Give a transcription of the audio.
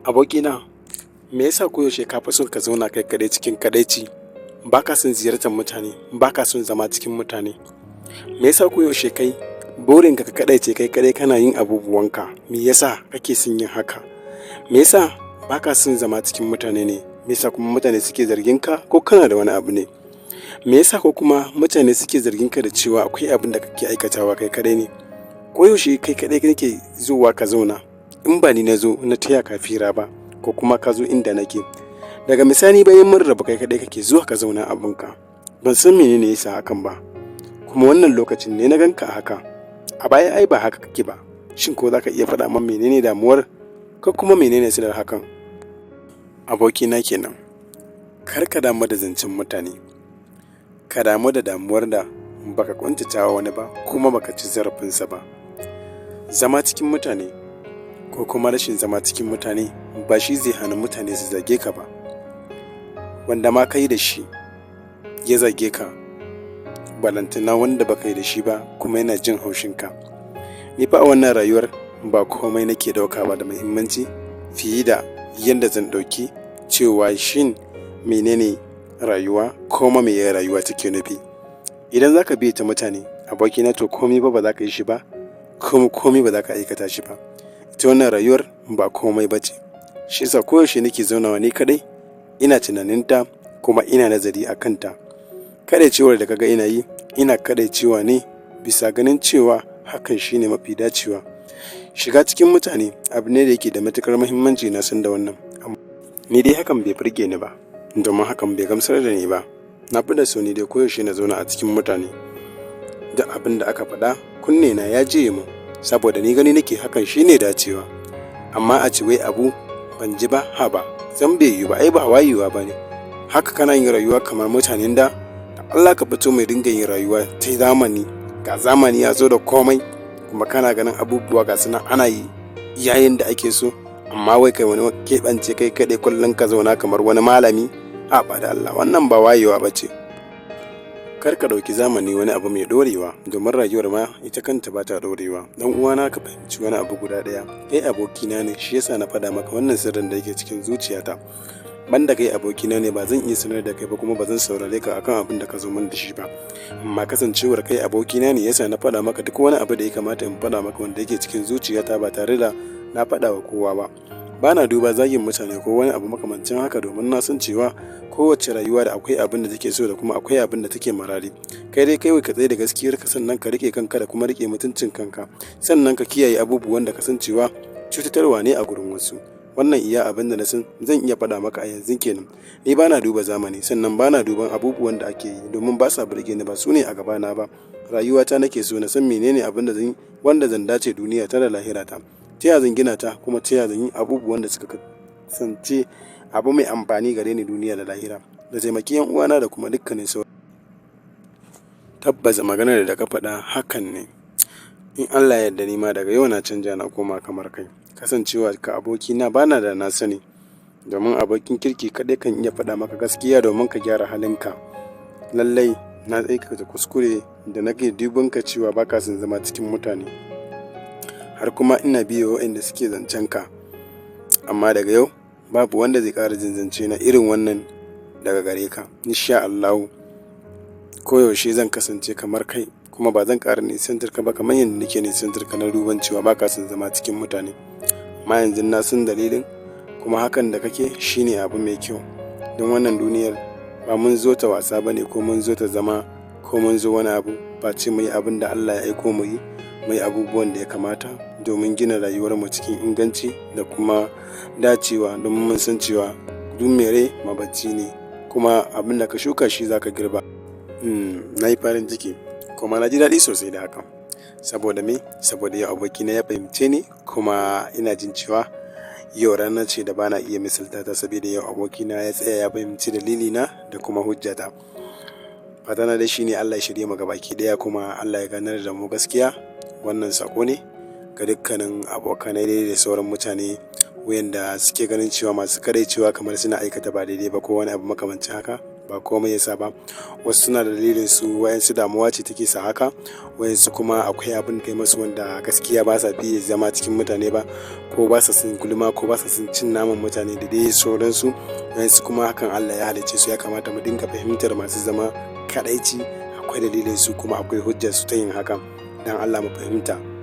Abokina, me yasa koyaushe ka fi son ka zauna kai kaɗai cikin kaɗaici? Ba ka son ziyartar mutane, ba ka son zama cikin mutane. Me yasa koyaushe kai burinka ka kaɗaice kai kaɗai kana yin abubuwanka? Me yasa kake son yin haka? Me yasa ba ka son zama cikin mutane ne? Me yasa kuma mutane suke zargin ka ko kana da wani abu ne? Me yasa ko kuma mutane suke zargin ka da cewa akwai abin da kake aikatawa kai kaɗai ne? Koyaushe kai kaɗai kake zuwa ka zauna. In ba ni na zo na taya ka fira ba ko kuma ka zo inda nake, daga misali bayan mun rabu kai kaɗai kake zuwa ka zauna abinka. Ban san menene yasa hakan ba, kuma wannan lokacin ne na ganka haka. A baya ai ba haka kake ba. Shin ko za ka iya faɗa min menene damuwar ko kuma menene silar hakan? Abokina kenan, kar ka damu da zancen mutane, ka damu da damuwar da baka kuntatawa wani ba kuma baka ci zarafinsa ba. Zama cikin mutane ko kuma rashin zama cikin mutane ba shi zai hana mutane su zage ka ba. Wanda ma kai da shi ya zage ka, balantana wanda baka yi da shi ba kuma yana jin haushinka. Ni fa a wannan rayuwar ba komai nake dauka ba da muhimmanci fiye da yadda zan dauki cewa shin menene rayuwa kuma me ya rayuwa take nufi. Idan zaka biye ta mutane, abokina, to komai ba za ka yi shi ba, kuma komai ba za ka aikata shi ba. Ita wannan rayuwar ba komai ba ce. Shi yasa koyaushe nake zaunawa ni kaɗai, ina tunaninta kuma ina nazari a kanta. Kadaicewar da kaga ina yi, ina kadaicewa ne bisa ganin cewa hakan shine mafi dacewa. Shiga cikin mutane abu ne da yake da matukar muhimmanci, na san da wannan. Ni dai hakan bai burge ni ba, domin hakan bai gamsar da ni ba. Na fi da so ni dai koyaushe na zauna a cikin mutane. Da abin da aka faɗa kunne na ya jiye mu, saboda ni gani nake hakan shine dacewa. Amma a ce wai abu ban ji ba, ha ba, zan bai yi ba, ai ba wayewa ba ne. Haka kana yin rayuwa kamar mutanen da Allah ka fito mai dinga yin rayuwa ta zamani. Ga zamani ya zo da komai, kuma kana ganin abubuwa ga suna ana yi yayin da ake so, amma wai kai wani keɓance kai kaɗai kullum ka zauna kamar wani malami. A ba da Allah, wannan ba wayewa ba ce. Kar ka ɗauki zamani wani abu mai ɗorewa, domin rayuwar ma ita kanta ba ta ɗorewa. Dan uwana, ka fahimci wani abu guda ɗaya, kai abokina ne, shi yasa na faɗa maka wannan sirrin da yake cikin zuciyata. Banda kai abokina ne, ba zan iya sanar da kai ba, kuma ba zan saurare ka akan abin da ka zo min da shi ba. Amma kasancewar kai abokina ne yasa na faɗa maka duk wani abu da ya kamata in faɗa maka wanda yake cikin zuciyata ba tare da na faɗa wa kowa ba. Bana duba zagin mutane ko wani abu makamancin haka, domin na san cewa kowace rayuwa da akwai abin da take so da kuma akwai abin da take marari. Kai dai kai ka tsaye da gaskiyar ka, sannan ka rike kanka da kuma rike mutuncin kanka, sannan ka kiyaye abubuwan da ka san cewa cutatarwa ne a gurin wasu. Wannan iya abin da na san zan iya faɗa maka a yanzu kenan. Ni bana duba zamani, sannan bana duban abubuwan da ake yi, domin ba sa burge ni, ba su ne a gabana ba. Rayuwata nake so na san menene abin da zan yi wanda zan dace duniya ta da lahirata. Ta yaya zan gina ta, kuma ta yaya zan yi abubuwan da suka kasance abu mai amfani gare ni duniya da lahira, da taimaki yan uwana da kuma dukkanin sauran. Tabbas maganar da ka faɗa hakan ne. In Allah ya yarda, ni ma daga yau na canja na koma kamar kai. Kasancewa ka abokina bana da na sani, domin abokin kirki kaɗai kan iya faɗa maka gaskiya domin ka gyara halinka. Lallai na aikata kuskure da nake duban ka cewa baka son zama cikin mutane, har kuma ina biyo waɗanda suke zancen ka. Amma daga yau babu wanda zai ƙara jin zance na irin wannan daga gare ka. Insha Allahu koyaushe zan kasance kamar kai, kuma ba zan ƙara nisantar ka ba kamar yadda nake nisantar ka na duban cewa baka son zama cikin mutane. Amma yanzu na san dalilin, kuma hakan da kake shine abu mai kyau. Don wannan duniyar ba mun zo ta wasa bane, ko mun zo ta zama, ko mun zo wani abu, face mu yi abin da Allah ya aiko mu yi, mai abubuwan da ya kamata domin gina rayuwarmu cikin inganci da kuma dacewa, domin mun san cewa duk mai rai mabacci ne, kuma abin da ka shuka shi za ka girba. Na yi farin ciki kuma na ji daɗi sosai da hakan. Saboda me? Saboda yau abokina ya fahimce ni, kuma ina jin cewa yau rana ce da bana iya misalta ta, saboda yau abokina ya tsaya ya fahimci dalilina da kuma hujjata. Fatana da shi ne Allah ya shirye mu gabaki ɗaya, kuma Allah ya ganar da mu gaskiya. Wannan sako ne ga dukkanin abokanai da sauran mutane wayanda suke ganin cewa masu kadaicewa kamar suna aikata ba daidai ba ko wani abu makamancin haka. ba komai yasa ba. Wasu suna da dalilin su, wayansu damuwa ce take sa haka, wayansu kuma akwai abin kai masu wanda gaskiya ba sa fiye zama cikin mutane ba, ko ba sa son gulma, ko ba sa son cin naman mutane da dai sauransu. Wayansu kuma hakan Allah ya halicce su, ya kamata mu dinga fahimtar masu zama kaɗaici akwai dalilin su kuma akwai hujjar su ta yin hakan. Dan Allah mu fahimta.